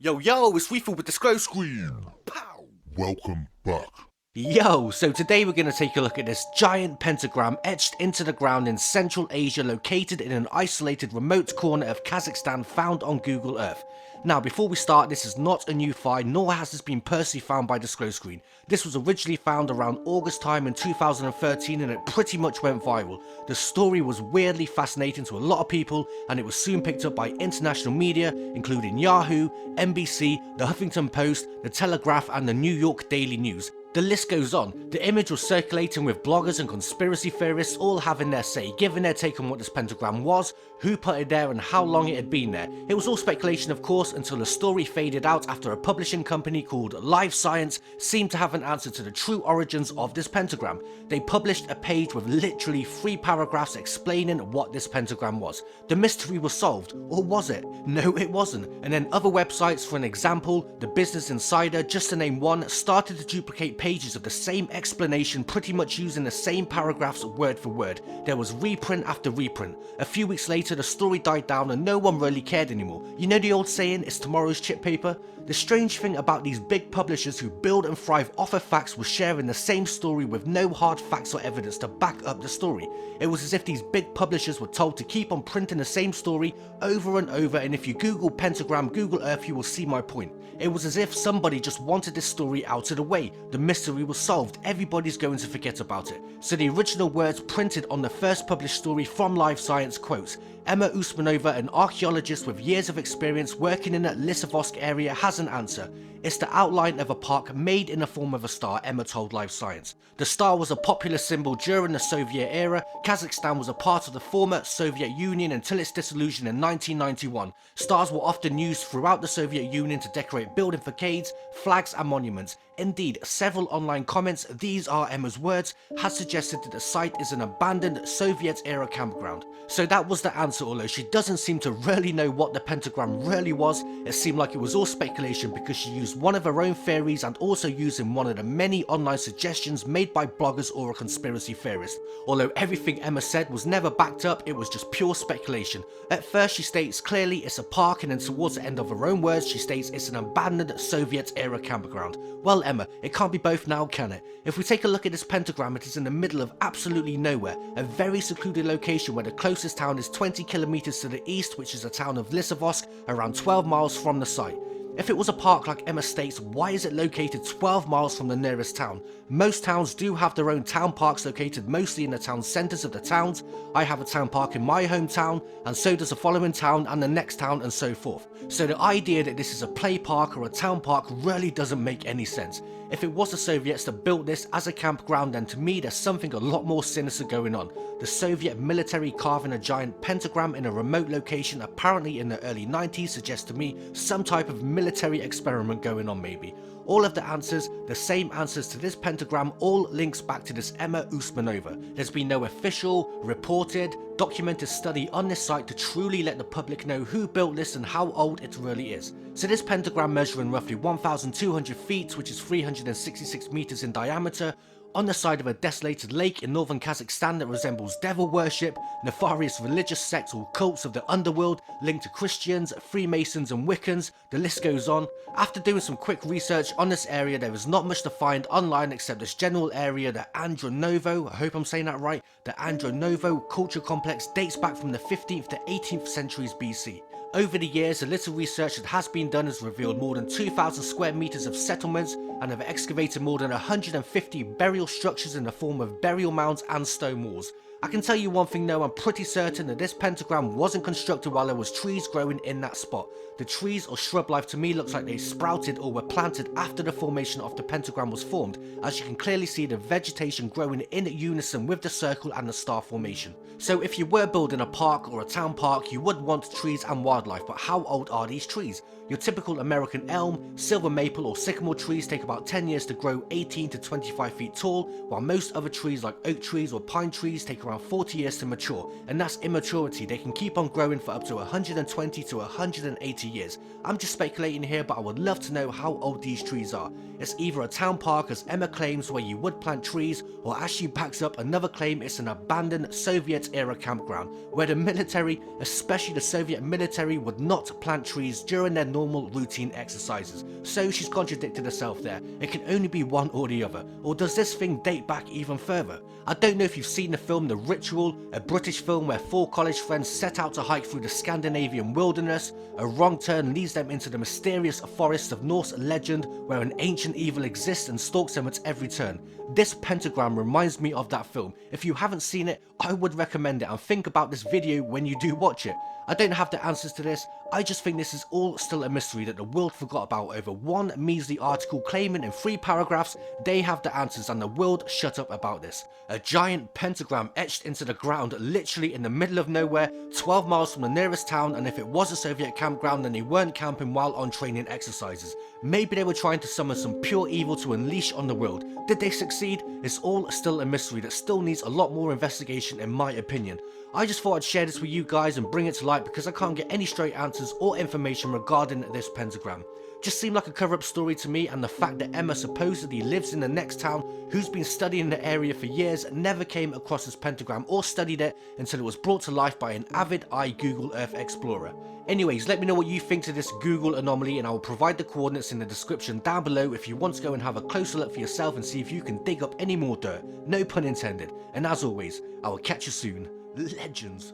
Yo, it's Reefar with Disclose screen. Pow! Welcome back. Yo, so today we're going to take a look at this giant pentagram etched into the ground in Central Asia, located in an isolated remote corner of Kazakhstan found on Google Earth. Now, before we start, this is not a new find, nor has this been personally found by Disclose Screen. This was originally found around August time in 2013 and it pretty much went viral. The story was weirdly fascinating to a lot of people and it was soon picked up by international media, including Yahoo, NBC, the Huffington Post, the Telegraph and the New York Daily News. The list goes on. The image was circulating with bloggers and conspiracy theorists all having their say, giving their take on what this pentagram was, who put it there and how long it had been there. It was all speculation of course until the story faded out after a publishing company called Live Science seemed to have an answer to the true origins of this pentagram. They published a page with literally 3 paragraphs explaining what this pentagram was. The mystery was solved, or was it? No, it wasn't. And then other websites, for an example, the Business Insider, just to name one, started to duplicate pages of the same explanation, pretty much using the same paragraphs word for word. There was reprint after reprint. A few weeks later the story died down and no one really cared anymore. You know the old saying, it's tomorrow's chip paper? The strange thing about these big publishers who build and thrive off of facts was sharing the same story with no hard facts or evidence to back up the story. It was as if these big publishers were told to keep on printing the same story over and over, and if you Google pentagram, Google Earth, you will see my point. It was as if somebody just wanted this story out of the way. The mystery was solved, everybody's going to forget about it. So the original words printed on the first published story from Live Science quotes, Emma Usmanova, an archaeologist with years of experience working in the Lissabonsk area, has an answer. It's the outline of a park made in the form of a star, Emma told Live Science. The star was a popular symbol during the Soviet era. Kazakhstan was a part of the former Soviet Union until its dissolution in 1991. Stars were often used throughout the Soviet Union to decorate building facades, flags and monuments. Indeed, several online comments, these are Emma's words, had suggested that the site is an abandoned Soviet-era campground. So that was the answer, although she doesn't seem to really know what the pentagram really was. It seemed like it was all speculation because she used one of her own theories and also using one of the many online suggestions made by bloggers or a conspiracy theorist. Although everything Emma said was never backed up, it was just pure speculation. At first she states clearly it's a park, and then towards the end of her own words she states it's an abandoned Soviet-era campground. Well Emma, it can't be both now, can it? If we take a look at this pentagram, it is in the middle of absolutely nowhere, a very secluded location where the closest town is 20 kilometers to the east, which is the town of Lissabonsk, around 12 miles from the site. If it was a park like Emma states, why is it located 12 miles from the nearest town? Most towns do have their own town parks located mostly in the town centres of the towns. I have a town park in my hometown, and so does the following town and the next town and so forth. So the idea that this is a play park or a town park really doesn't make any sense. If it was the Soviets that built this as a campground, then to me there's something a lot more sinister going on. The Soviet military carving a giant pentagram in a remote location apparently in the early 90s suggests to me some type of military experiment going on maybe. All of the answers, the same answers to this pentagram, all links back to this Emma Usmanova. There's been no official, reported, documented study on this site to truly let the public know who built this and how old it really is. So this pentagram measuring roughly 1,200 feet, which is 366 meters in diameter, on the side of a desolated lake in northern Kazakhstan that resembles devil worship, nefarious religious sects or cults of the underworld linked to Christians, Freemasons and Wiccans, the list goes on. After doing some quick research on this area, there is not much to find online except this general area, the Andronovo, I hope I'm saying that right, the Andronovo culture complex dates back from the 15th to 18th centuries BC. Over the years, the little research that has been done has revealed more than 2,000 square meters of settlements and have excavated more than 150 burial structures in the form of burial mounds and stone walls. I can tell you one thing though, I'm pretty certain that this pentagram wasn't constructed while there was trees growing in that spot. The trees or shrub life to me looks like they sprouted or were planted after the formation of the pentagram was formed, as you can clearly see the vegetation growing in unison with the circle and the star formation. So if you were building a park or a town park, you would want trees and wildlife, but how old are these trees? Your typical American elm, silver maple or sycamore trees take about 10 years to grow 18 to 25 feet tall, while most other trees like oak trees or pine trees take around around 40 years to mature, and that's immaturity. They can keep on growing for up to 120 to 180 years. I'm just speculating here, but I would love to know how old these trees are. It's either a town park, as Emma claims, where you would plant trees, or as she backs up another claim, it's an abandoned Soviet-era campground, where the military, especially the Soviet military, would not plant trees during their normal routine exercises. So she's contradicted herself there. It can only be one or the other. Or does this thing date back even further? I don't know if you've seen the film The Ritual, a British film where 4 college friends set out to hike through the Scandinavian wilderness. A wrong turn leads them into the mysterious forests of Norse legend, where an ancient evil exists and stalks them at every turn. This pentagram reminds me of that film. If you haven't seen it, I would recommend it, and think about this video when you do watch it. I don't have the answers to this. I just think this is all still a mystery that the world forgot about over one measly article claiming in 3 paragraphs they have the answers, and the world shut up about this. A giant pentagram etched into the ground literally in the middle of nowhere, 12 miles from the nearest town, and if it was a Soviet campground then they weren't camping while on training exercises. Maybe they were trying to summon some pure evil to unleash on the world. Did they succeed? It's all still a mystery that still needs a lot more investigation in my opinion. I just thought I'd share this with you guys and bring it to light because I can't get any straight answers or information regarding this pentagram. Just seemed like a cover-up story to me, and the fact that Emma supposedly lives in the next town, who's been studying the area for years, never came across this pentagram or studied it until it was brought to life by an avid-eyed Google Earth explorer. Anyways, let me know what you think to this Google anomaly, and I will provide the coordinates in the description down below if you want to go and have a closer look for yourself and see if you can dig up any more dirt. No pun intended. And as always, I will catch you soon. Legends.